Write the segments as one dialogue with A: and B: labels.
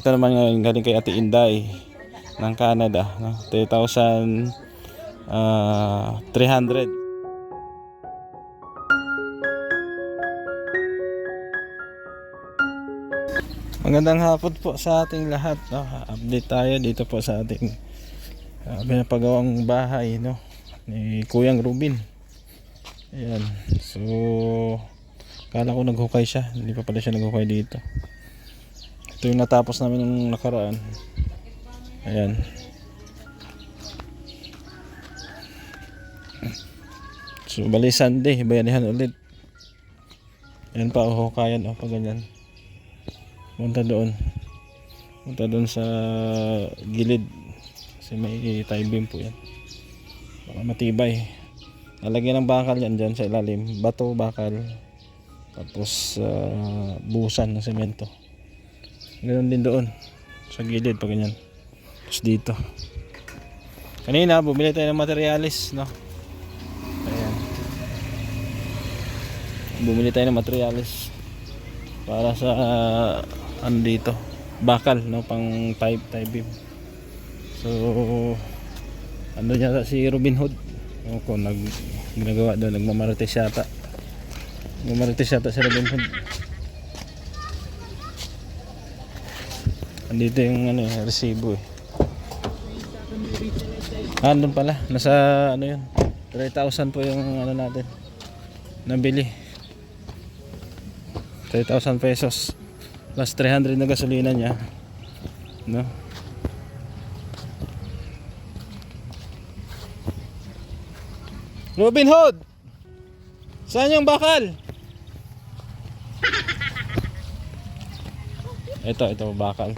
A: Ito naman ngayon galing kay Ate Inday ng Canada, no? 3,300. Magandang hapon po sa ating lahat, no? Update tayo dito po sa ating pinapagawang bahay, no, ni Kuyang Rubin. Ayan. So kala ko naghukay siya, hindi pa pala siya naghukay dito. Ito yung natapos namin nung nakaraan. Ayan. So bali Sunday, bayanihan ulit. Ayan pa, hukayan, pa ganyan. Punta doon sa gilid kasi may tie beam po yan para matibay. Lalagyan ng bakal yan dyan sa ilalim, bato, bakal, tapos buhusan ng semento. Ganoon din doon sa gilid pa ganyan. Tapos dito kanina bumili tayo ng materialis, no? Ayan, bumili tayo ng materialis para sa ano dito, bakal, no, pang tie beam. So ano yata si Robin Hood, kung ginagawa doon, nagmamarites yata si Robin Hood. Andito yung ano, resibo andun pala, nasa ano yun, 3,000 po yung ano natin nabili, 3,000 pesos plus 300 na gasolina niya, no? Robin Hood, saan yung bakal? Ito bakal.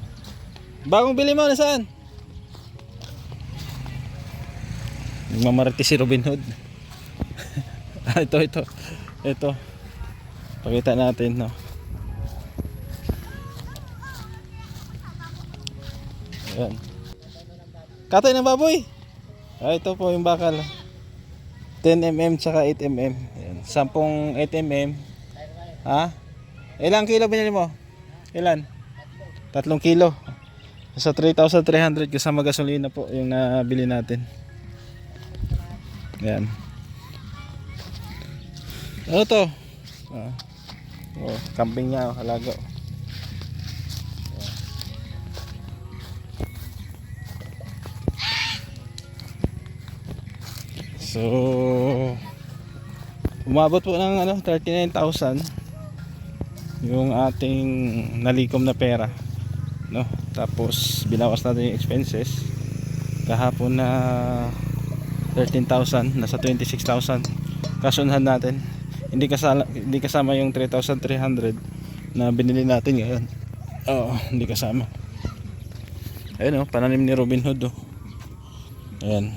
A: Bagong bili mo, nasaan? Nagmamariti si Robin Hood. Ito. Pakita natin, no. Ayan. Katay ng baboy. Ito po yung bakal. 10mm tsaka 8mm. Ayan. 10 8mm. Ha? Ilang kilo binili mo? Ilan? 3 kilo. Sa 3,300 kasama gasolina po yung nabili natin. Ayan. Ano to? Camping niya, halaga. So umabot po ng 39,000 yung ating nalikom na pera, no? Tapos binawas natin yung expenses kahapon na 13,000, nasa 26,000 kasunhan natin. Hindi kasama yung 3,300 na binili natin ngayon. Hindi kasama. Ayun, pananim ni Robin Hood, ayan.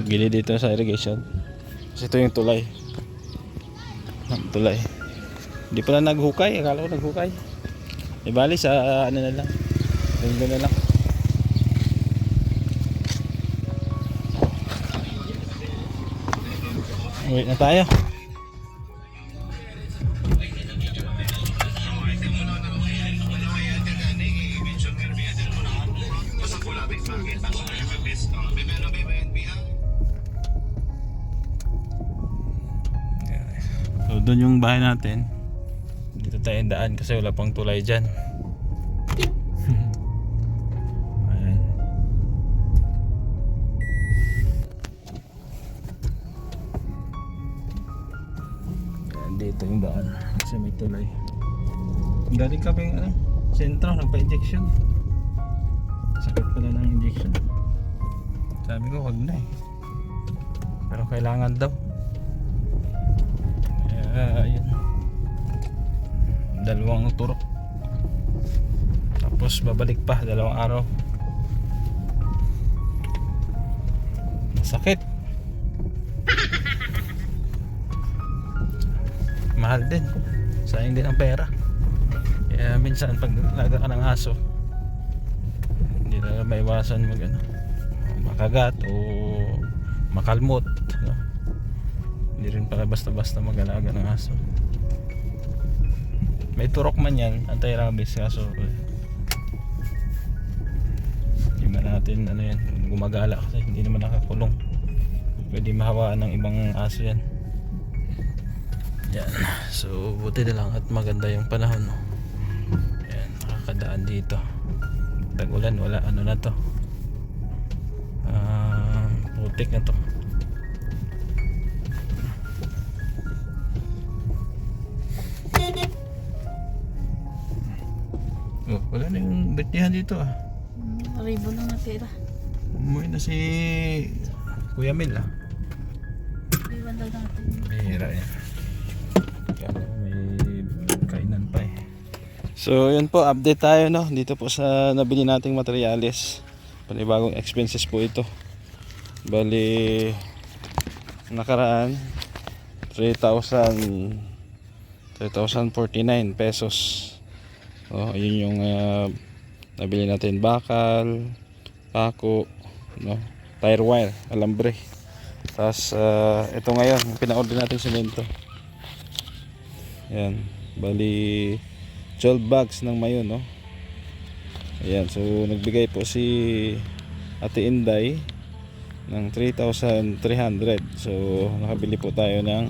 A: Gilid dito sa irrigation kasi ito yung tulay. Hindi pala naghukay, akala ko naghukay. Bali sa ano na lang, linggo na lang. Wait na tayo. So doon yung bahay natin. Dito tayo daan kasi wala pang tulay dyan. Ayan. Dito yung daan kasi may tulay. Galing kami sentro, nagpa-injection. Sakit pala ng injection. Sabi ko wag na pero kailangan daw. Ayun, 2 turok tapos babalik pa 2 araw. Sakit, mahal din, sayang din ang pera. Kaya minsan pag laga ka ng aso hindi na maiwasan makagat o makalmot, no? Hindi rin pala basta-basta mag-alaga ng aso. May turok man yan, anti-rabies, kaso hindi man natin ano yan, gumagala kasi hindi naman nakakulong. Pwede mahawaan ng ibang aso yan. Yan. So buti na lang at maganda yung panahon, no? Yan, nakakadaan dito. Tag-ulan, wala ano na to. Putik na to. Oh, wala na yung betihan dito ah.
B: Ribo na natira.
A: Umuwi na si Kuya Mel ah.
B: Iwan daw natin.
A: Mahira yan. Kaya may kainan pa eh. So yun po, update tayo, no, dito po sa nabili nating materyales. Panibagong expenses po ito. Bali nakaraan 3,049 pesos. Oh, yun yung nabili natin, bakal, pako, no, tire wire, alambre. Tapos ito ngayon, pina-order natin semento. Ayan, bali 12 bags ng mayon, no. Ayan, so nagbigay po si Ate Inday ng 3,300. So nakabili po tayo ng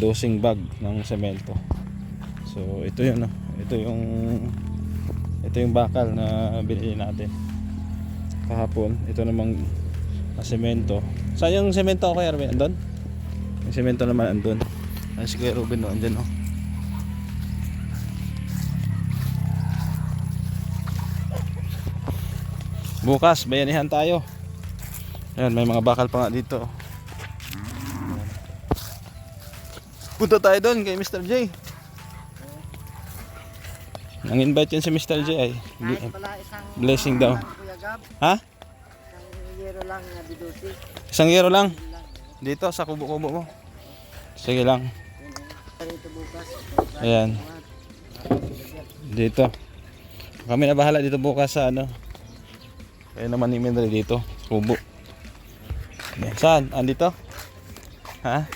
A: dosing bag ng semento. So ito yun, no. Ito yung bakal na binili natin kahapon. Ito namang semento. Saan yung semento ko, Kuya Ruben? Andun? Yung semento naman andun. Si Kuya Ruben, no, andun, no. Bukas bayanihan tayo. Ayan, may mga bakal pa nga dito. Punta tayo doon kay Mr. J. Nang-invite yun si Mr. J ay. Blessing daw. Ha?
B: Yero lang na bidusi.
A: Isang yero lang. Dito sa kubo-kubo mo. Sige lang.
B: Dito bukas.
A: Ayan. Dito. Kami na bahala dito bukas sa ano. Kaya naman ni Mendry dito. Kubo. Saan? Andito? Ha?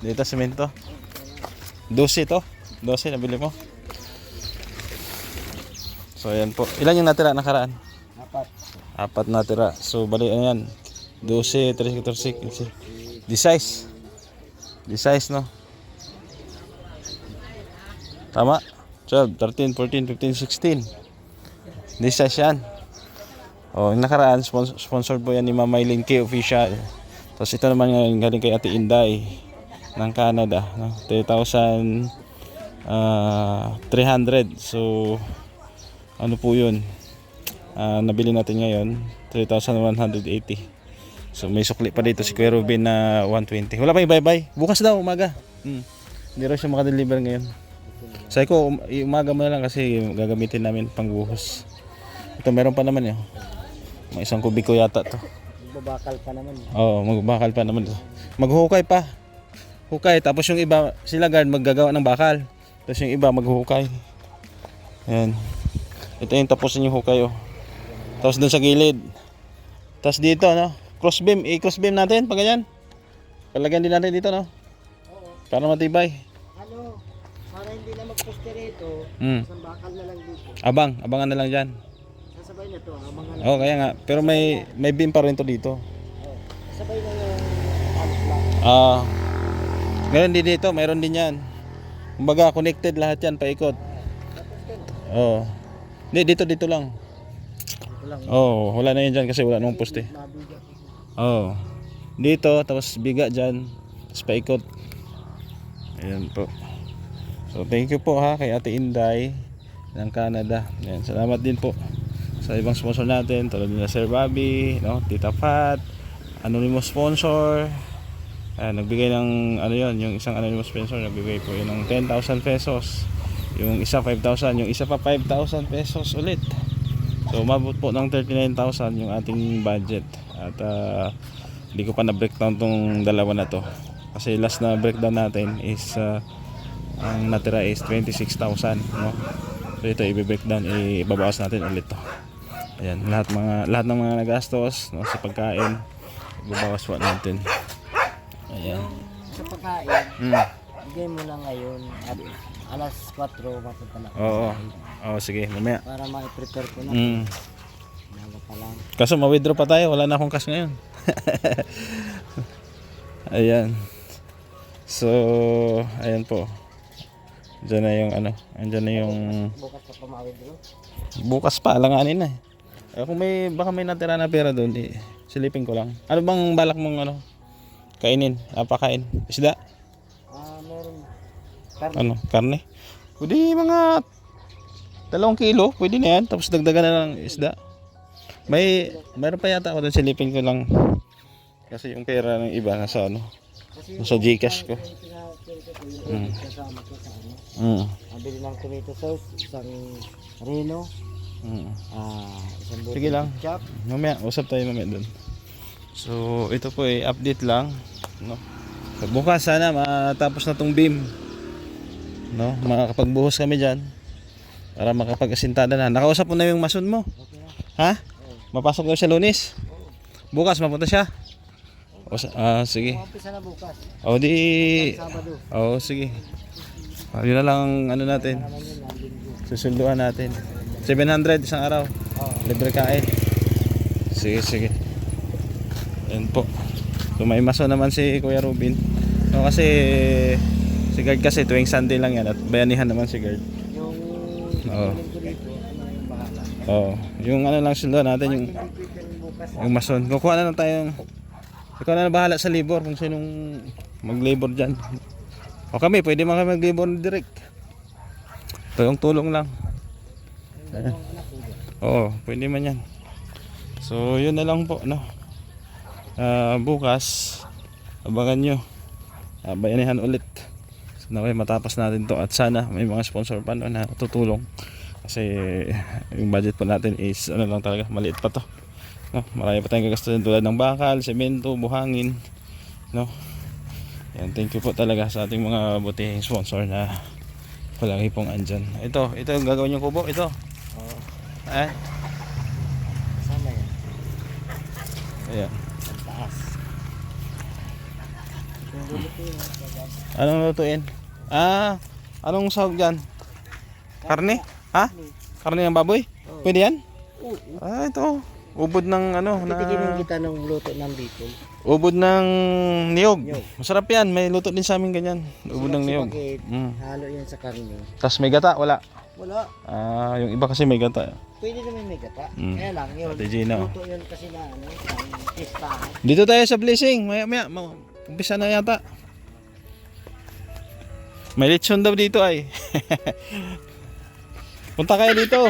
A: Dito semento. 12 to. 12 nabili mo. So ayan po. Ilan yung natira nakaraan? 4. 4 natira. So bali ayan. 12, 13, 14, 15. 16. 16, no? Tama? 12, 13, 14, 15, 16. 16 yan. Oh, yung nakaraan sponsored po yan ni Mama Eileen K official. Tapos ito naman galing kay Ate Inday ng Canada, no? 3,300. So ano po yun, nabili natin ngayon 3,180. So may sukli pa dito si Kuya Ruben na 120. Wala pa yung bye-bye, bukas daw umaga. Hindi raw siya makadeliver ngayon. Sabi ko umaga mo na lang kasi gagamitin namin pang buhos. Ito meron pa naman yun. May isang kubiko yata to.
B: Magbabakal pa naman.
A: Oo, magbakal pa naman to. Maghukay pa. Hukay, tapos yung iba sila guard maggagawa ng bakal. Tapos yung iba maghuhukay. Ayan. Ito yung tapusin yung hukay, oh. Tapos dun sa gilid. Tapos dito, no? Cross beam, i-cross beam natin pag ganyan. Palagyan din natin dito, no?
B: Oo.
A: Para matibay.
B: Ano? Para hindi na magposte rito, isang bakal na lang dito.
A: Abangan na lang diyan.
B: Sasabay na to, abangan na.
A: Oh, kaya nga. Pero may beam pa rin to dito.
B: Oh. Sasabay na yung halos lang.
A: Ngayon din dito, mayroon din yan. Kumbaga connected lahat yan, paikot. Oh. Hindi, dito lang.
B: Dito lang.
A: Oh, wala na yan dyan kasi wala namang poste.
B: Mabigat.
A: Oh. Dito, tapos biga dyan. Tapos paikot. Ayan po. So thank you po ha kay Ate Inday ng Canada. Ayan, salamat din po sa ibang sponsor natin, tulad nila Sir Bobby, no, Tita Pat, anonymous sponsor. Nagbigay ng ano yon, yung isang anonymous sponsor nagbigay po yun ng 10,000 pesos. Yung isa 5,000, yung isa pa 5,000 pesos ulit. So umabot po ng 39,000 yung ating budget. At hindi ko pa na-breakdown tong dalawa na to. Kasi last na breakdown natin is ang natira is 26,000, no? So ito i-breakdown, ibabawas natin ulit to. Ayan, lahat ng mga nagastos, no, sa pagkain, ibabawas po natin. Ayan.
B: Sa pagkain, bigay mo na ngayon at alas 4 mapunta na ako sa
A: Oo.
B: bahay.
A: Oo, sige, mamaya.
B: Para ma-prepare ko na.
A: Mm.
B: Umaga pa lang.
A: Kaso ma-withdraw pa tayo, wala na akong cash ngayon. Ayan. So, ayan po. Diyan na yung ano, andyan na yung
B: Bukas pa pamawid bro.
A: bukas pa, alanganin na eh. Kung may, baka may natira na pera doon, silipin ko lang. Ano bang balak mong ano, kainin, pakain? Isda?
B: Meron. Karne.
A: Ano, karne? Pwede mga 2 kilo, pwede na yan. Tapos dagdagan na ng isda. Mayroon pa yata ako doon, silipin ko lang. Kasi yung pera ng iba nasa ano,
B: Kasi
A: nasa Gcash ko.
B: yung kasama ko sa ano. Nabili ng tomato sauce, isang reno, isang buti
A: Sige lang.
B: ketchup.
A: Mamaya, usap tayo mamaya doon. So, ito po update lang, no. So, bukas sana matapos na tong beam. No, makakapagbuhos kami diyan para makapag-asintada na. Nakausap mo na yung mason mo.
B: Okay na.
A: Ha? Mapasok daw siya Lunes. Bukas mapunta siya. Sige.
B: Umpisa na bukas.
A: O di
B: Sabado.
A: sige. Yun na lang ano natin.
B: Naman yun, linggo.
A: Susunduan natin. 700 isang araw.
B: Oo.
A: Libre kain. Sige. Yan po. So may maso naman si Kuya Rubin. No, kasi si Guard kasi tuwing Sunday lang yan at bayanihan naman si Guard.
B: Yung
A: Oo.
B: linggo dito, ano yung bahala.
A: Oo. Yung ano lang sunduan natin yung
B: Bukas.
A: mason. Kukuha na lang tayong ikaw na bahala sa labor kung sinong mag-labor dyan. O kami, pwede man kami mag-labor direct. Tulong-tulong lang. Ayan. Oo, pwede man yan. So, yun na lang po, no? Bukas, abangan nyo. Bayanihan ulit. So, naway matapos natin to at sana may mga sponsor pa no, na tutulong. Kasi yung budget po natin is ano lang talaga, maliit pa to. No, marami pa tayong gagastusin tulad ng bakal, semento, buhangin, no. Yan, thank you po talaga sa ating mga butihing sponsor na palagi pong andyan. Ito yung gagawin yung kubo, ito.
B: Oo.
A: Kasama
B: yan.
A: Ayan.
B: Ang taas. Yung lulutuin.
A: Anong lutuin? Anong sahog dyan? Karne? Ha? Karne ng baboy? Pwede yan? Ito. Ubod ng ano
B: Titigilin
A: na
B: kita ng luto ng dito.
A: ubod ng niyog.
B: Niyog.
A: Masarap yan. May luto din sa amin ganyan. Ubod ng niyog.
B: Halo yan sa karne.
A: Tapos may gata, wala.
B: Wala.
A: Yung iba kasi may gata.
B: Pwede naman may gata.
A: Mm.
B: Kaya lang yun.
A: Ate Gina.
B: Luto yun kasi na ano, ang pistahan.
A: Dito tayo sa Blessing. Maya, umpisa na yata. May lechon daw dito ay. Punta kayo dito.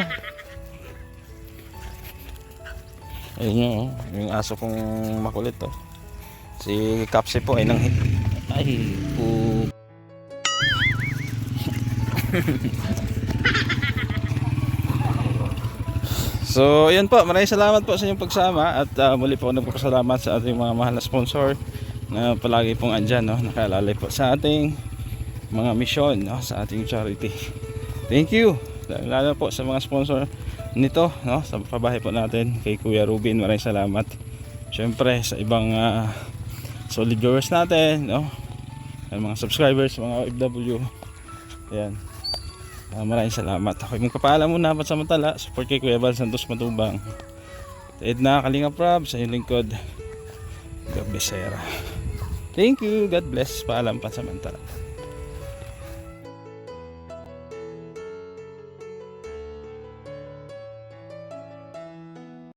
A: Ayun yun, yung aso kong makulit to. Si Kapsi po ay ay po. So, ayun po, maraming salamat po sa inyong pagsama at muli po nagpapasalamat sa ating mga mahal na sponsor na palagi pong andyan, no, nakalalay po sa ating mga misyon, no, sa ating charity. Thank you. Lalo po sa mga sponsor nito, no, sa pabahay po natin kay Kuya Rubin, maraming salamat. Syempre sa ibang solid viewers natin, no, mga subscribers, mga OFW. Ayan. Maraming salamat. Ako yung magpapaalam muna pa sa matala. Support kay Kuya Val Santos Matubang. Edna Kalinga Prab sa inyong lingkod, Gab Becerra. Thank you. God bless. Paalam pa sa mantala.